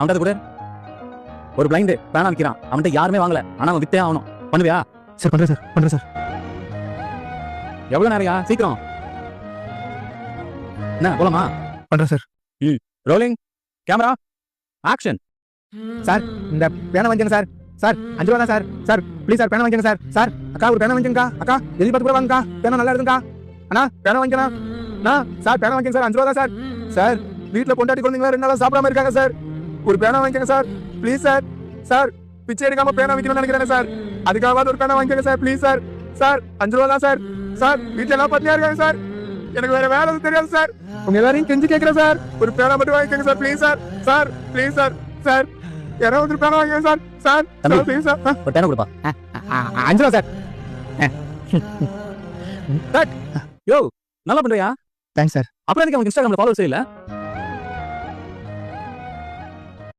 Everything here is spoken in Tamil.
அவன்கிட்ட கூட ஒரு பிளைண்ட் பேனா விற்கிறான், அவன்கிட்ட யாருமே வாங்கல, ஆனா அவன் வித்தே ஆகணும். பண்ணுவியா? சார் பண்றேன் சார். எவ்வளவு நேரம்யா? சீக்கிரம். என்ன போலாமா? பண்றேன் sir. Rolling camera action. Sir இந்த பேனா வாங்கிக்கங்க சார். சார் 5 ரூபா தான் சார். சார் ப்ளீஸ் சார் பேனா வாங்கிக்கங்க சார். சார் அக்கா ஒரு பேனா வாங்கிக்கங்கக்கா. அக்கா எதிர்பார்த்து கூட வாங்கக்கா, பேனா நல்லா இருக்குங்கக்கா. அண்ணா பேனா வாங்கிக்கலாம். அண்ணா சார் பேனா வாங்கிக்கங்க சார். 5 ரூபா தான் சார். சார் வீட்டில் பொண்டாட்டி குழந்தைங்களா 2 நாளா சாப்பிடாம இருக்காங்க சார். ஒரு பேனா வாங்கிக்கங்க சார் ப்ளீஸ் சார். சார் பிச்சை எடுக்காம பேனா வைக்கணும்னு நினைக்கிறேன் சார். அதுக்காக ஒரு பேனா வாங்கிக்கங்க சார் ப்ளீஸ் சார். சார் 5 ரூபா தான் சார். சார் வீட்டில் எல்லாம் பத்தியா இருக்காங்க சார். எனக்கு வேற வேலை தெரியாது சார். உங்க எல்லாரையும் கெஞ்சி கேட்கிறேன் சார், ஒரு பேனா மட்டும் வாங்கிக்கங்க sir please sir. Sir please sir. Sir யாராவது ஒரு பேனா வாங்கிக்கங்க சார். சார் தம்பி, ப்ளீஸ் சார். ஒரு பேனா கொடுப்பா. 5 ரூபா சார். யோ நல்லா பண்றியா? Thanks sir. அப்புறம் எனக்கு அவனுக்கு இன்ஸ்டாகிராம்ல ஃபாலோவர்ஸ் இல்ல.